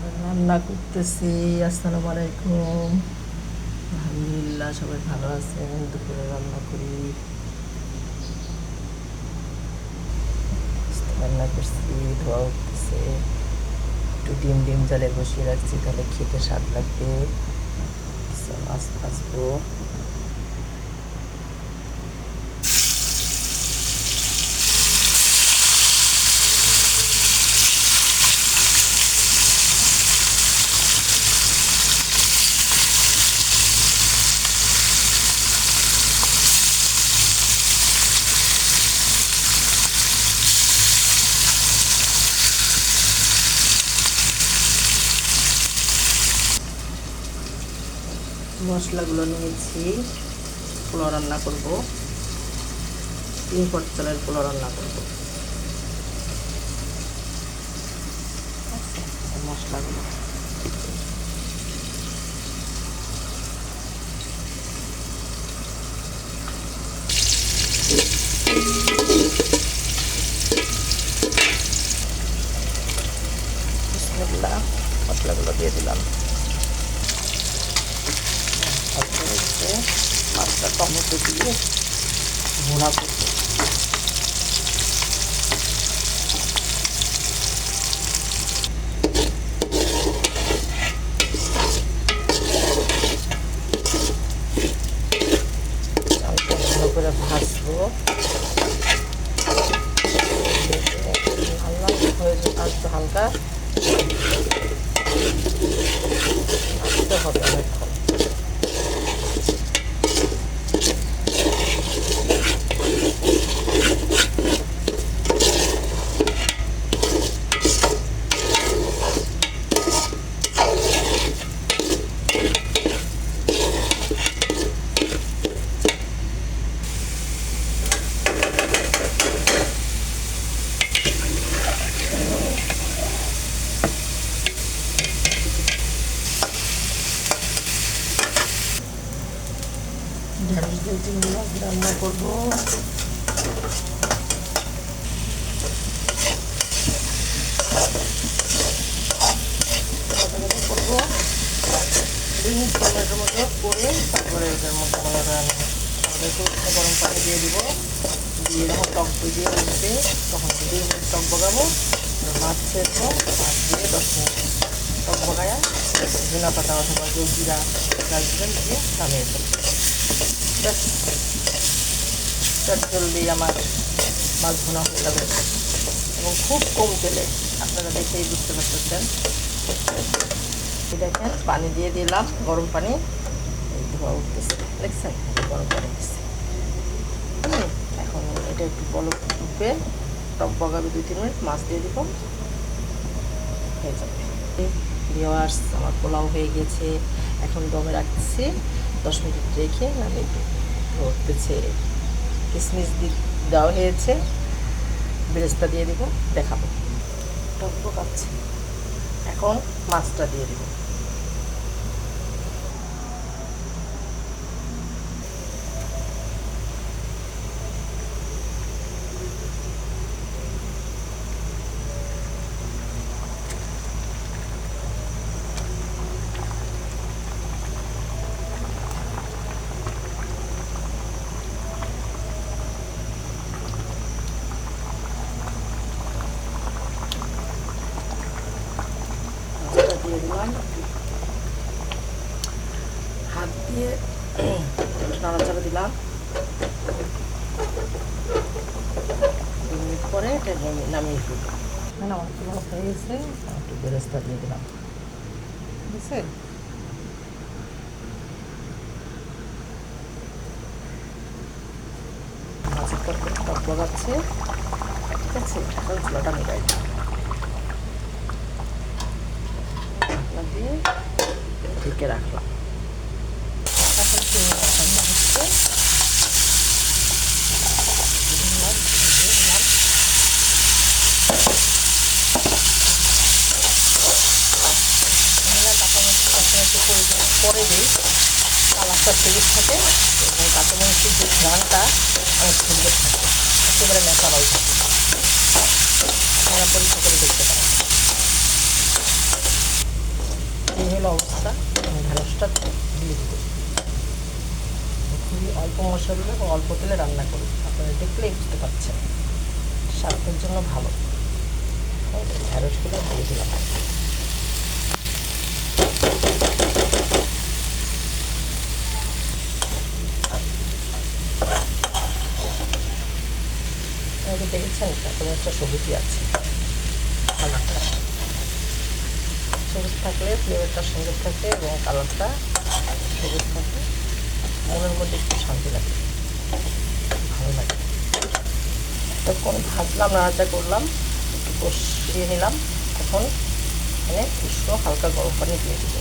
রান্না করতেছি। আসসালামু আলাইকুম। আলহামদুলিল্লাহ, সবাই ভালো আছেন। দুপুরে রান্না করি, রান্না করছি, ধোয়া উঠতেছে। একটু ডিম ডিম জালে বসিয়ে রাখছি, তাহলে খেতে স্বাদ লাগবে। মাছ ভাজবো। মশলাগুলো নিয়েছি, পোলাও রান্না করব। 3 পট চালের পোলাও রান্না করব। মশলাগুলো বিসমিল্লাহ, মশলাগুলো দিয়ে দিলাম। মাছটা টমেটো দিয়ে ভুনা করবো। চালটা ভালো করে ভাজবো। আসবে হালকা, ভাজতে হবে অনেকক্ষণ। ঢেঁড়স দিয়ে চিংড়ি মাছ রান্না করবো। করবো 2 মিনিট মতো করে, তারপরে এটার মধ্যে গরম পানি দিয়ে দিব। দিয়ে যখন টক দিয়ে উঠবে, তখন 2 মিনিট টক বগাবো। মাছ ছেড়বো, মাছ দিয়ে 10 মিনিট টক বগায়া ধনা পাতা অথবা জিরা ডালচিনি দিয়ে নামিয়ে ফেলবো। জলদি আমার মাছ ভুনা হয়ে যাবে, এবং খুব কম তেলে। আপনারা দেখেই বুঝতে পারতেছেন। দেখেন, পানি দিয়ে দিলাম, গরম পানি। এই ধোয়া উঠতেছে, দেখছেন? গরম পানি দিচ্ছে। এখন এটা একটু বলক উঠবে, টক বগাবে 2-3 মিনিট, মাছ দিয়ে দিব, হয়ে যাবে। ভিউয়ার্স, আমার পোলাও হয়ে গেছে। এখন দমে রাখছি 10 মিনিট রেখে, আমি একটু উঠতেছে। কিশমিশ দেওয়া হয়েছে, বেরেস্তা দিয়ে দিব, দেখাবো। টক বগাচ্ছে, এখন মাছটা দিয়ে দিব। দিয়ে দিলাম, হাত দিয়ে নাড়াচাড়া দিলাম। 2 মিনিট পরে এটা নামিয়ে ফেলবো। আমার পোলাও হয়ে গেছে, একটু বেরেস্তা দিয়ে দিলাম, ঠিক আছে? মাছের তরকারি টক বগাচ্ছে, ঠিক আছে? এখন চুলাটা মিলাই দিয়ে ঢেকে রাখলাম। এখন চিংড়ি মাছ রান্না হচ্ছে। পরে দিই, কালারটা ফ্রেশ থাকে এবং কাঁচামরিচের যে ঘ্রাণটা অনেক সুন্দর থাকে, একেবারে ন্যাচারাল থাকে। আপনারা পরীক্ষা করে দেখতে পারেন। এই হলো অবস্থা। আমি ঢ্যাঁড়সটা দিয়ে দেবো। খুবই অল্প মশলা এবং অল্প তেলে রান্না করি, আপনারা দেখলেই বুঝতে পারছেন। স্বাস্থ্যের জন্য ভালো। ঢ্যাঁড়সগুলো দিয়ে দিলাম। দেখেছেন এখন একটা সবুজই আছে, কালারটা সবুজ থাকলে ফ্লেভারটা সুন্দর থাকে এবং কালারটা সবুজ থাকে, মনের মধ্যে একটু শান্তি লাগে, ভালো লাগে। তখন ভাজলাম, নাড়াচা করলাম, একটু কষিয়ে নিলাম। এখন এখানে উষ্ণ হালকা গরম পানি দিয়ে দেবো।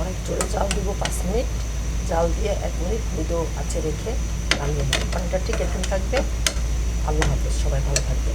অনেক জোরে জাল দিব, 5 মিনিট জাল দিয়ে 1 মিনিট মৃদু আঁচে রেখে নামিয়ে নেব। পানিটা ঠিক এখানে থাকবে। আল্লাহ হাফেজ, সবাই ভালো থাকবে।